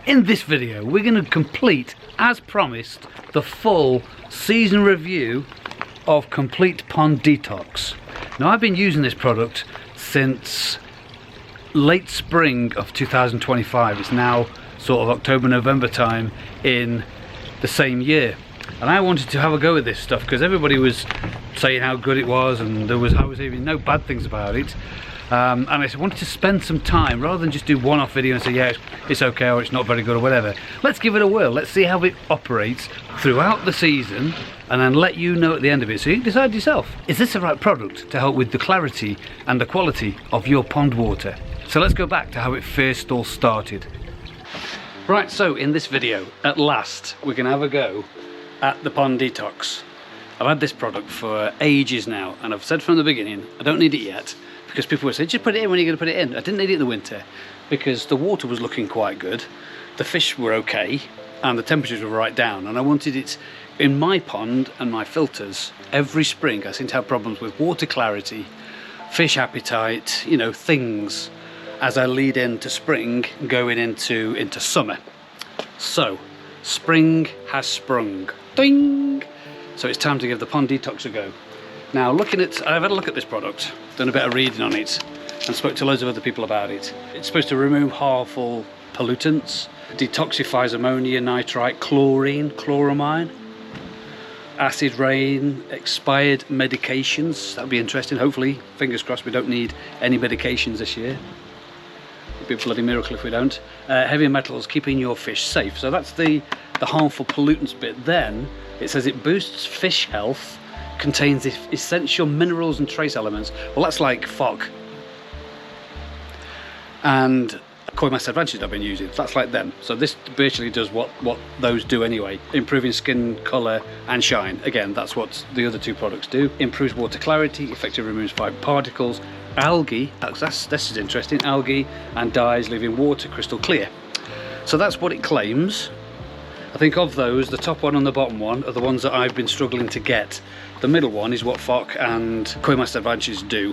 In this video, we're going to complete, as promised, the full season review of Complete Pond Detox. Now, I've been using this product since late spring of 2025. It's now sort of October, November time in the same year. And I wanted to have a go at this stuff because everybody was saying how good it was, and I was hearing no bad things about it. And I wanted to spend some time, rather than just do one-off video and say, yeah, it's okay, or it's not very good, or whatever. Let's give it a whirl. Let's see how it operates throughout the season, and then let you know at the end of it, so you can decide yourself. Is this the right product to help with the clarity and the quality of your pond water? So let's go back to how it first all started. Right, so in this video, at last, we're going to have a go at the Pond Detox. I've had this product for ages now, and I've said from the beginning, I don't need it yet. Because people would say, just put it in when you're going to put it in. I didn't need it in the winter because the water was looking quite good, the fish were okay, and the temperatures were right down. And I wanted it in my pond and my filters. Every spring I seem to have problems with water clarity, fish appetite, you know, things as I lead into spring going into summer. So spring has sprung. Ding! So it's time to give the Pond Detox a go. Now, I've had a look at this product, done a bit of reading on it, and spoke to loads of other people about it. It's supposed to remove harmful pollutants, detoxifies ammonia, nitrite, chlorine, chloramine, acid rain, expired medications. That'll be interesting. Hopefully, fingers crossed, we don't need any medications this year. It'd be a bloody miracle if we don't. Heavy metals, keeping your fish safe. So that's the harmful pollutants bit. Then it says it boosts fish health, contains essential minerals and trace elements. Well, that's like FOC and Koi Master Advantage I've been using. That's like them. So this virtually does what those do anyway. Improving skin colour and shine. Again, that's what the other two products do. Improves water clarity, effectively removes fine particles, algae, this is interesting, algae and dyes, leaving water crystal clear. So that's what it claims. I think of those, the top one and the bottom one are the ones that I've been struggling to get. The middle one is what FOC and Koi Master Advantage do.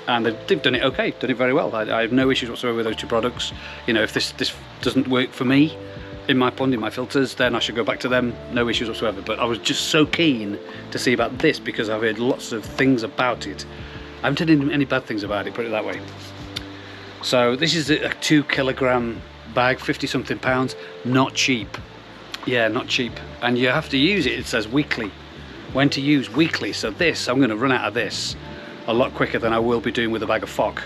And they've done it okay, done it very well. I have no issues whatsoever with those two products. You know, if this doesn't work for me, in my pond, in my filters, then I should go back to them, no issues whatsoever. But I was just so keen to see about this because I've heard lots of things about it. I haven't heard any bad things about it, put it that way. So this is a 2 kilogram bag, 50 something pounds, not cheap. Yeah, not cheap. And you have to use it, it says weekly. When to use weekly. So this, I'm going to run out of this a lot quicker than I will be doing with a bag of FOC,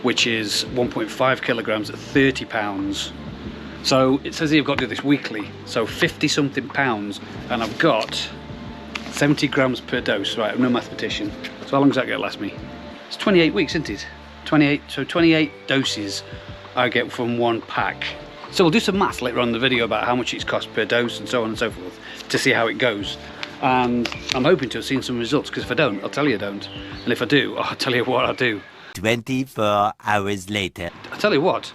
which is 1.5 kilograms at 30 pounds. So it says here you've got to do this weekly. So 50 something pounds, and I've got 70 grams per dose. Right, I'm no mathematician. So how long does that going to last me? It's 28 weeks, isn't it? 28 doses I get from one pack. So we'll do some maths later on in the video about how much it's cost per dose and so on and so forth to see how it goes. And I'm hoping to have seen some results, because if I don't, I'll tell you I don't. And if I do, I'll tell you what I'll do. 24 hours later. I'll tell you what,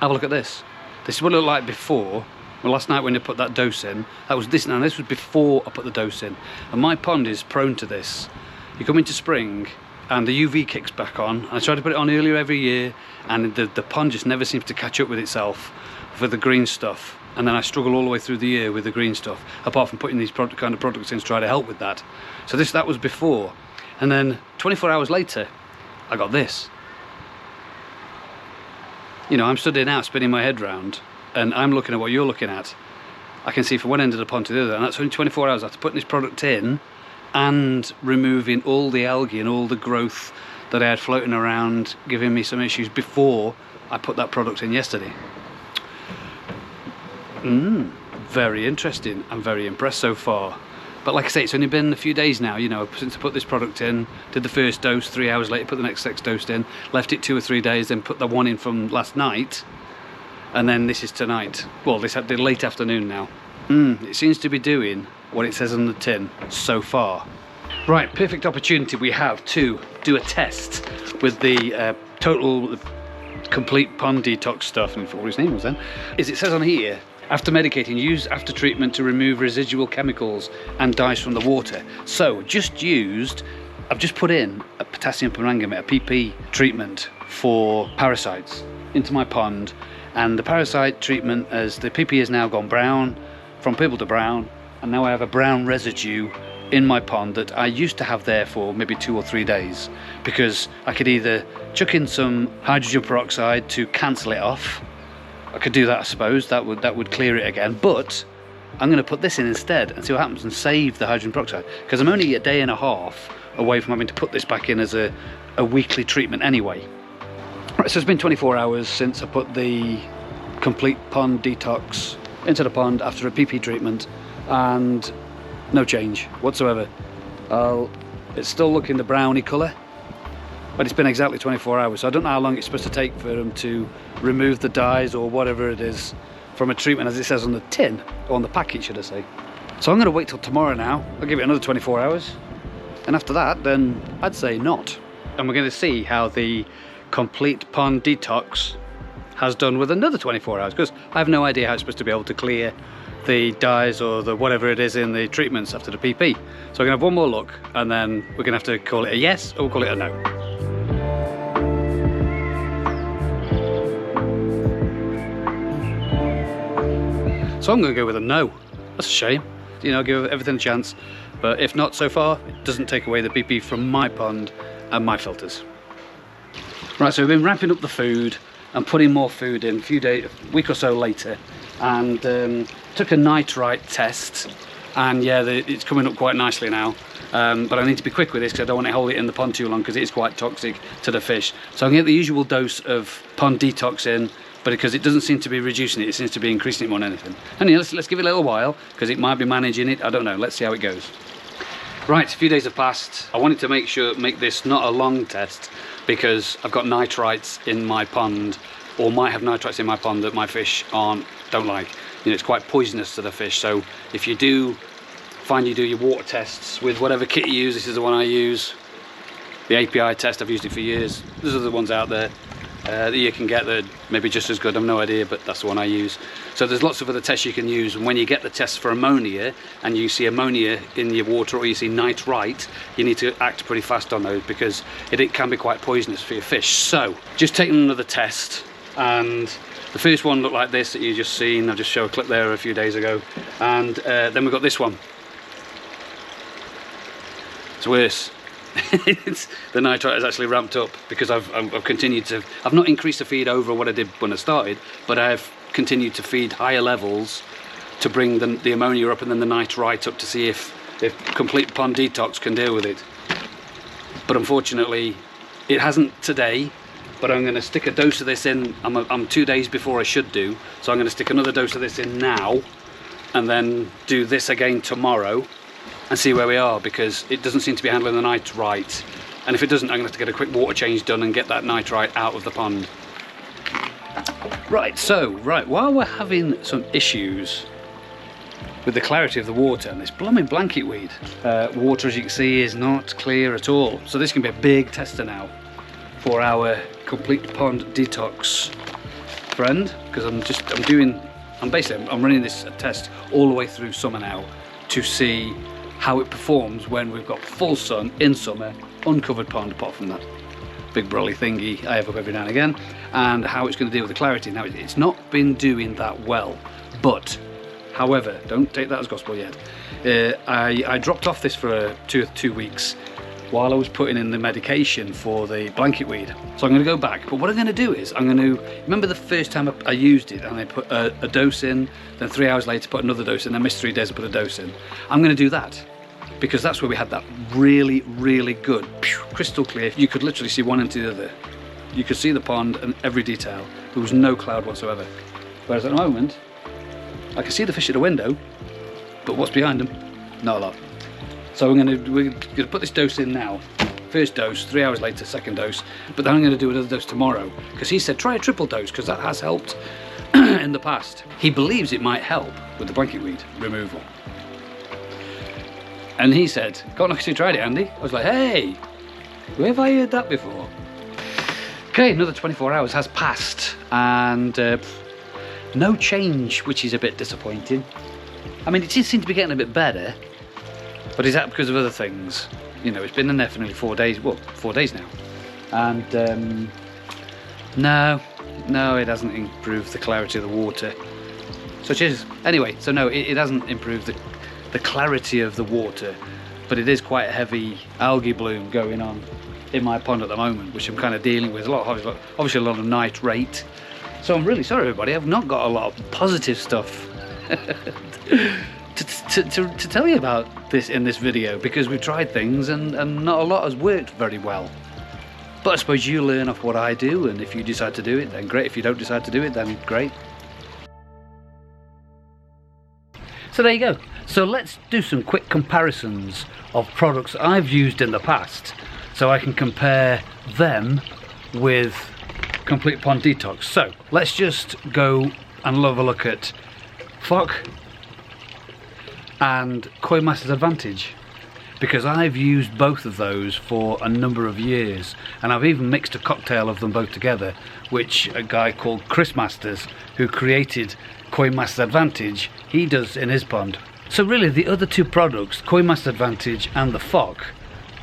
have a look at this. This is what it looked like before. Well, last night when I put that dose in, that was this. Now this was before I put the dose in. And my pond is prone to this. You come into spring and the UV kicks back on. I try to put it on earlier every year, and the pond just never seems to catch up with itself for the green stuff. And then I struggle all the way through the year with the green stuff, apart from putting these kind of products in to try to help with that. So that was before. And then 24 hours later, I got this. You know, I'm stood there now spinning my head round, and I'm looking at what you're looking at. I can see from one end of the pond to the other, and that's only 24 hours after putting this product in and removing all the algae and all the growth that I had floating around, giving me some issues before I put that product in yesterday. Very interesting. I'm very impressed so far. But like I say, it's only been a few days now, you know, since I put this product in, did the first dose, 3 hours later put the next dose in, left it 2 or 3 days, then put the one in from last night, and then this is tonight. Well, this the late afternoon now. It seems to be doing what it says on the tin so far. Right, perfect opportunity we have to do a test with the total Complete Pond Detox stuff, and I forgot what his name was then. It says on here, after medicating, use after treatment to remove residual chemicals and dyes from the water. So I've just put in a potassium permanganate, a PP treatment for parasites into my pond, and the parasite treatment, as the PP has now gone brown, from purple to brown, and now I have a brown residue in my pond that I used to have there for maybe 2 or 3 days, because I could either chuck in some hydrogen peroxide to cancel it off. I could do that, I suppose, that would clear it again, but I'm going to put this in instead and see what happens and save the hydrogen peroxide, because I'm only a day and a half away from having to put this back in as a weekly treatment anyway. Right, so it's been 24 hours since I put the Complete Pond Detox into the pond after a PP treatment, and no change whatsoever. It's still looking the browny colour, but it's been exactly 24 hours, so I don't know how long it's supposed to take for them to remove the dyes or whatever it is from a treatment, as it says on the tin, or on the packet should I say. So I'm going to wait till tomorrow now. I'll give it another 24 hours, and after that then I'd say not. And we're going to see how the Complete Pond Detox has done with another 24 hours, because I have no idea how it's supposed to be able to clear the dyes or the whatever it is in the treatments after the PP. So we're going to have one more look, and then we're going to have to call it a yes or we'll call it a no. So I'm going to go with a no. That's a shame. You know, give everything a chance, but if not so far, it doesn't take away the PP from my pond and my filters. Right, so we've been ramping up the food and putting more food in a week or so later, and took a nitrite test, and yeah, it's coming up quite nicely now, but I need to be quick with this because I don't want to hold it in the pond too long, because it is quite toxic to the fish. So I'm going to get the usual dose of Pond Detox in, but because it doesn't seem to be reducing it, it seems to be increasing it more than anything. Anyway, let's give it a little while, because it might be managing it, I don't know, let's see how it goes. Right, a few days have passed. I wanted to make this not a long test, because I've got nitrites in my pond, or might have nitrites in my pond that my fish don't like. You know, it's quite poisonous to the fish. So if you do find you do your water tests with whatever kit you use, this is the one I use. The API test, I've used it for years. There's other ones out there that you can get that maybe just as good, I've no idea, but that's the one I use. So there's lots of other tests you can use, and when you get the tests for ammonia and you see ammonia in your water, or you see nitrite, you need to act pretty fast on those, because it can be quite poisonous for your fish. So just taking another test, and the first one looked like this that you just seen. I'll just show a clip there a few days ago, and then we've got this one. It's worse. The nitrite has actually ramped up, because I've continued to, I've not increased the feed over what I did when I started, but I've continued to feed higher levels to bring the ammonia up and then the nitrite up, to see if Complete Pond Detox can deal with it. But unfortunately it hasn't today, but I'm going to stick a dose of this in. I'm 2 days before I should do, so I'm going to stick another dose of this in now, and then do this again tomorrow and see where we are, because it doesn't seem to be handling the nitrite, and if it doesn't, I'm going to have to get a quick water change done and get that nitrite out of the pond. Right, while we're having some issues with the clarity of the water and this blooming blanket weed, water, as you can see, is not clear at all. So this can be a big tester now for our Complete Pond Detox friend, because I'm running this test all the way through summer now to see how it performs when we've got full sun in summer, uncovered pond, apart from that big brolly thingy I have up every now and again, and how it's going to deal with the clarity. Now, it's not been doing that well, but however, don't take that as gospel yet. I dropped off this for two weeks while I was putting in the medication for the blanket weed. So I'm going to go back, but what I'm going to do is, remember the first time I used it and I put a dose in, then 3 hours later put another dose in, then missed 3 days and put a dose in. I'm going to do that, because that's where we had that really, really good, crystal clear. You could literally see one into the other. You could see the pond and every detail. There was no cloud whatsoever. Whereas at the moment, I can see the fish at the window, but what's behind them? Not a lot. So we're going to put this dose in now. First dose, 3 hours later, second dose. But then I'm going to do another dose tomorrow, because he said try a triple dose, because that has helped in the past. He believes it might help with the blanket weed removal. And he said, "Can't knock till you tried it, Andy." I was like, hey, where have I heard that before? Okay, another 24 hours has passed, and no change, which is a bit disappointing. I mean, it did seem to be getting a bit better, but is that because of other things? You know, it's been in there for nearly 4 days, well, 4 days now. And no, No, it hasn't improved the clarity of the water. So it is. Anyway, so no, it hasn't improved the clarity of the water, but it is quite a heavy algae bloom going on in my pond at the moment, which I'm kind of dealing with. Obviously a lot of nitrate. So I'm really sorry, everybody. I've not got a lot of positive stuff to tell you about this in this video, because we've tried things and not a lot has worked very well. But I suppose you learn off what I do, and if you decide to do it, then great. If you don't decide to do it, then great. So there you go. So let's do some quick comparisons of products I've used in the past, so I can compare them with Complete Pond Detox. So let's just go and have a look at Fock and Koi Master's Advantage, because I've used both of those for a number of years, and I've even mixed a cocktail of them both together, which a guy called Chris Masters, who created Koi Master's Advantage, he does in his pond. So really the other two products, Koi Master's Advantage and the Fock,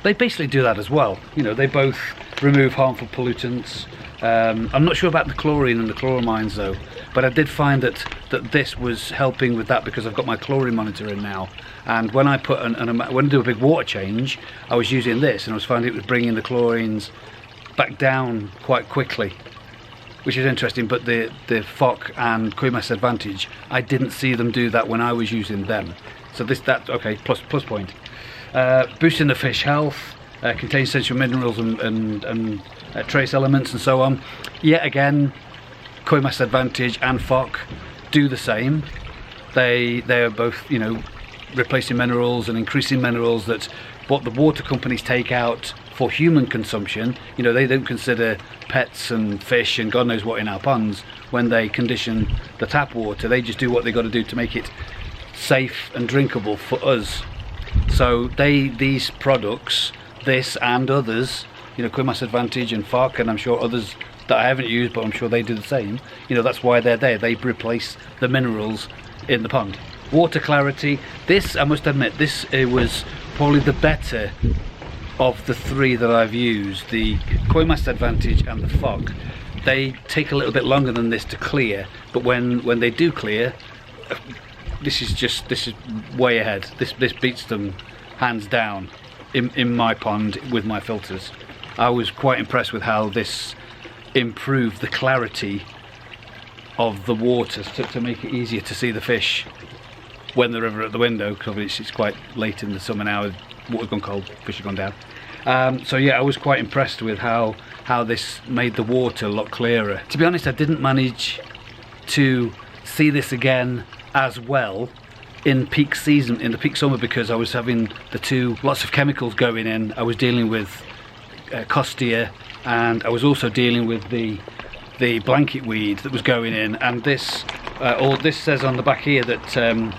they basically do that as well. You know, they both remove harmful pollutants. I'm not sure about the chlorine and the chloramines though, but I did find that this was helping with that, because I've got my chlorine monitor in now, and when I put when I do a big water change, I was using this and I was finding it was bringing the chlorines back down quite quickly, which is interesting. But the Fock and Koi Master's Advantage, I didn't see them do that when I was using them. So that's okay, plus point. Boosting the fish health, contains essential minerals and trace elements and so on. Yet again, Koi Master's Advantage and Fock do the same. They are both, you know, replacing minerals and increasing minerals that what the water companies take out for human consumption. You know, they don't consider pets and fish and God knows what in our ponds when they condition the tap water. They just do what they got to do to make it safe and drinkable for us. So these products, this and others, you know, Koi Master's Advantage and Fock, and I'm sure others that I haven't used, but I'm sure they do the same. You know, that's why they're there. They replace the minerals in the pond. Water clarity. This, I must admit, this was probably the better of the three that I've used. The Koi Master's Advantage and the Fock. They take a little bit longer than this to clear, but when they do clear, this is way ahead. This beats them hands down in my pond with my filters. I was quite impressed with how this improved the clarity of the water to make it easier to see the fish when the river at the window, because it's quite late in the summer now, water's gone cold, fish have gone down. So yeah, I was quite impressed with how this made the water a lot clearer. To be honest, I didn't manage to see this again as well in peak season, in the peak summer, because I was having lots of chemicals going in. I was dealing with Costia, and I was also dealing with the blanket weed that was going in, and this says on the back here that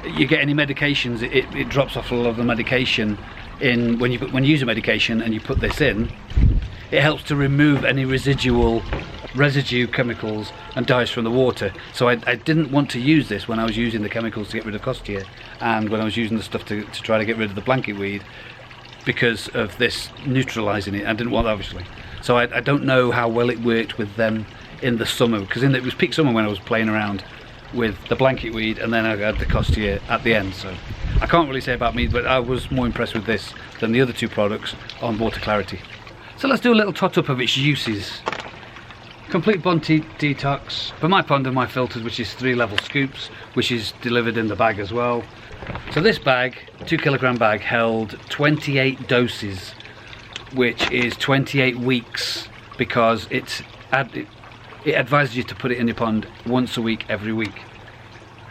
you get any medications, it drops off a lot of the medication in when you use a medication and you put this in. It helps to remove any residue chemicals and dyes from the water. So I didn't want to use this when I was using the chemicals to get rid of Costia, and when I was using the stuff to try to get rid of the blanket weed, because of this neutralising it. I didn't want that, obviously. So I don't know how well it worked with them in the summer, because it was peak summer when I was playing around with the blanket weed, and then I had the Costia at the end. So I can't really say about me, but I was more impressed with this than the other two products on water clarity. So let's do a little tot up of its uses. Complete Pond Detox for my pond and my filters, which is 3-level scoops, which is delivered in the bag as well. So this bag, 2 kilogram bag, held 28 doses, which is 28 weeks, because it advises you to put it in your pond once a week, every week.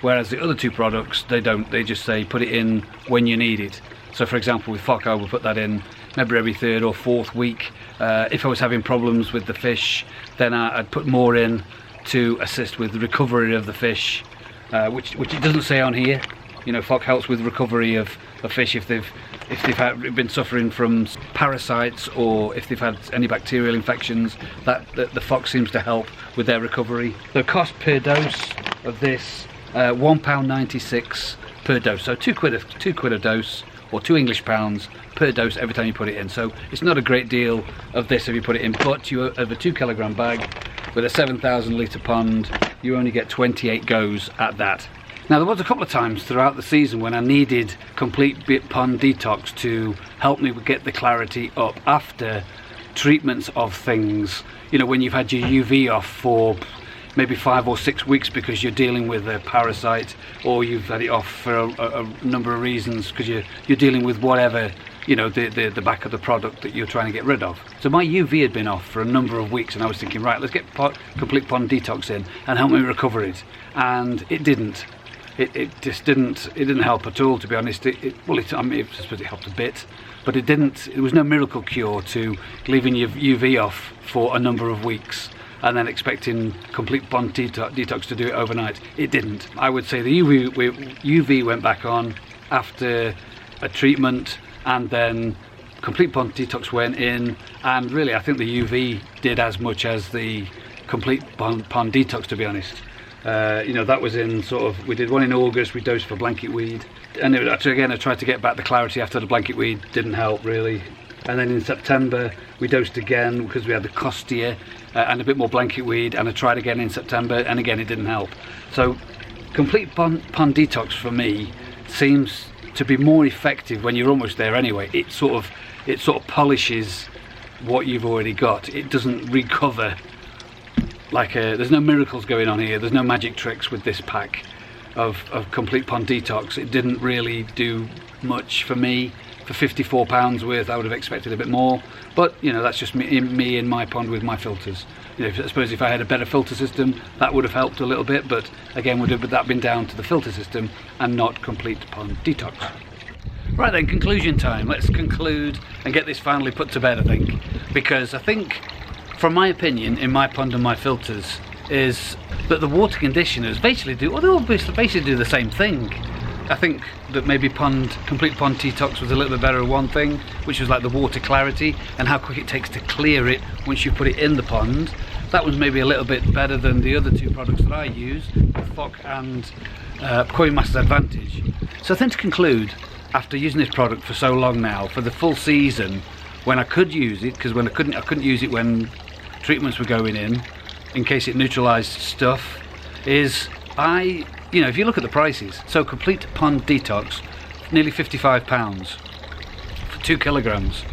Whereas the other two products, they don't. They just say put it in when you need it. So for example, with Fock, I would put that in maybe every 3rd or 4th week. If I was having problems with the fish, then I'd put more in to assist with the recovery of the fish, which it doesn't say on here. You know, Fock helps with recovery of fish if they've been suffering from parasites, or if they've had any bacterial infections. That the Fock seems to help with their recovery. The cost per dose of this, £1.96 per dose. So two quid a dose, or £2 per dose every time you put it in. So it's not a great deal of this if you put it in, but you have a 2 kilogram bag, with a 7,000 litre pond, you only get 28 goes at that. Now there was a couple of times throughout the season when I needed Complete Pond Detox to help me get the clarity up after treatments of things. You know, when you've had your UV off for maybe 5 or 6 weeks because you're dealing with a parasite, or you've had it off for a number of reasons because you're dealing with whatever, you know, the back of the product that you're trying to get rid of. So my UV had been off for a number of weeks, and I was thinking, right, let's get Complete Pond Detox in and help me recover it, and it didn't. It just didn't. It didn't help at all, to be honest. I mean, I suppose it helped a bit, but it didn't. It was no miracle cure to leaving your UV off for a number of weeks and then expecting Complete Pond Detox to do it overnight. It didn't. I would say the UV went back on after a treatment, and then Complete Pond Detox went in, and really I think the UV did as much as the Complete Pond Detox, to be honest. You know, that was in sort of, we did one in August, we dosed for blanket weed, and it, actually again I tried to get back the clarity after the blanket weed, didn't help really. And then in September we dosed again because we had the Costia and a bit more blanket weed, and I tried again in September, and again it didn't help. So Complete Pond Detox for me seems to be more effective when you're almost there anyway. It sort of polishes what you've already got. It doesn't recover. Like there's no miracles going on here. There's no magic tricks with this pack of Complete Pond Detox. It didn't really do much for me. For £54 worth, I would have expected a bit more. But you know, that's just me in my pond with my filters. You know, I suppose if I had a better filter system, that would have helped a little bit. But again, would have that been down to the filter system and not Complete Pond Detox. Right then, conclusion time. Let's conclude and get this finally put to bed, I think, because I think, from my opinion, in my pond and my filters, is that the water conditioners basically do the same thing. I think that maybe Complete Pond Detox was a little bit better at one thing, which was like the water clarity and how quick it takes to clear it once you put it in the pond. That was maybe a little bit better than the other two products that I use, FOC and Koi Master's Advantage. So I think to conclude, after using this product for so long now, for the full season, when I could use it, because when I couldn't use it when treatments were going in case it neutralized stuff, is you know, if you look at the prices, so Complete Pond Detox, nearly £55 for 2 kilograms.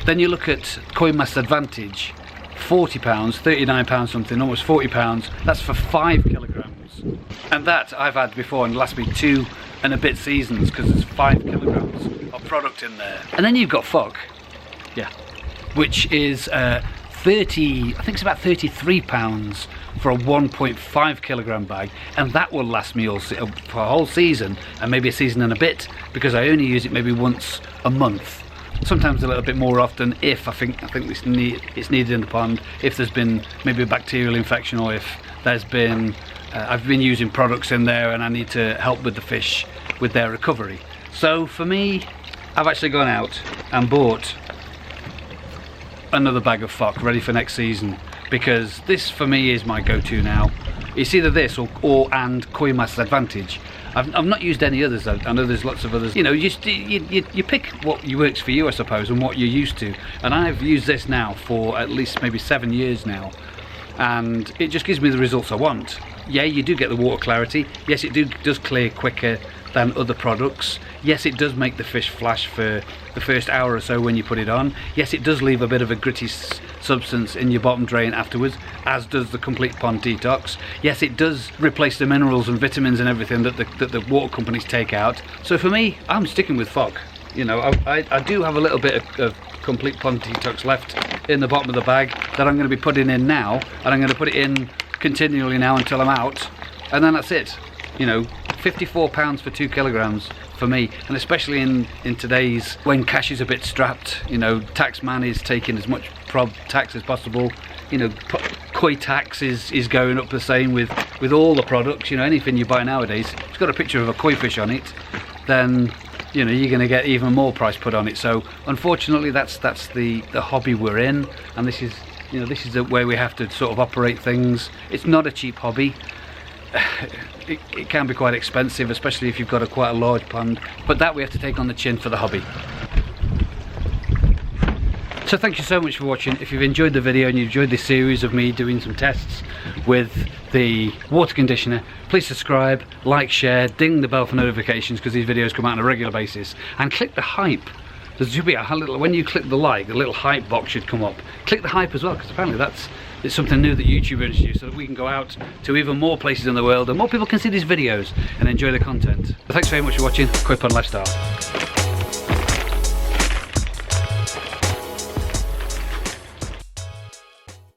Then you look at Koi Master's Advantage, £40, £39 something, almost £40, that's for 5 kilograms. And that I've had before and lasts me 2 and a bit seasons, because there's 5 kilograms of product in there. And then you've got FOC, yeah, which is I think it's about £33 for a 1.5 kilogram bag, and that will last me for a whole season, and maybe a season and a bit, because I only use it maybe once a month, sometimes a little bit more often if I think it's needed in the pond, if there's been maybe a bacterial infection, or if there's been I've been using products in there and I need to help with the fish with their recovery. So for me, I've actually gone out and bought another bag of FOC ready for next season, because this for me is my go-to now. It's either this or Koi Master's Advantage. I've not used any others though. I know there's lots of others. You know, you pick what works for you, I suppose, and what you're used to. And I've used this now for at least maybe 7 years now, and it just gives me the results I want. Yeah, you do get the water clarity. Yes, it does clear quicker than other products. Yes, it does make the fish flash for the first hour or so when you put it on. Yes, it does leave a bit of a gritty substance in your bottom drain afterwards, as does the Complete Pond Detox. Yes, it does replace the minerals and vitamins and everything that the water companies take out. So for me, I'm sticking with FOC. You know, I do have a little bit of Complete Pond Detox left in the bottom of the bag that I'm going to be putting in now, and I'm going to put it in continually now until I'm out, and then that's it. You know, £54 for 2 kilograms for me, and especially in today's, when cash is a bit strapped, you know, tax man is taking as much tax as possible. You know, koi tax is going up the same with all the products. You know, anything you buy nowadays, it's got a picture of a koi fish on it, then you know you're going to get even more price put on it. So unfortunately, that's the hobby we're in, and this is, you know, this is the way we have to sort of operate things. It's not a cheap hobby. It can be quite expensive, especially if you've got quite a large pond, but that we have to take on the chin for the hobby. So thank you so much for watching. If you've enjoyed the video and you enjoyed this series of me doing some tests with the water conditioner, please subscribe, like, share, ding the bell for notifications because these videos come out on a regular basis, and click the hype. There should be a little, when you click the like, a little hype box should come up. Click the hype as well, because apparently it's something new that YouTube introduced, so that we can go out to even more places in the world and more people can see these videos and enjoy the content. But thanks very much for watching Complete Pond Lifestyle.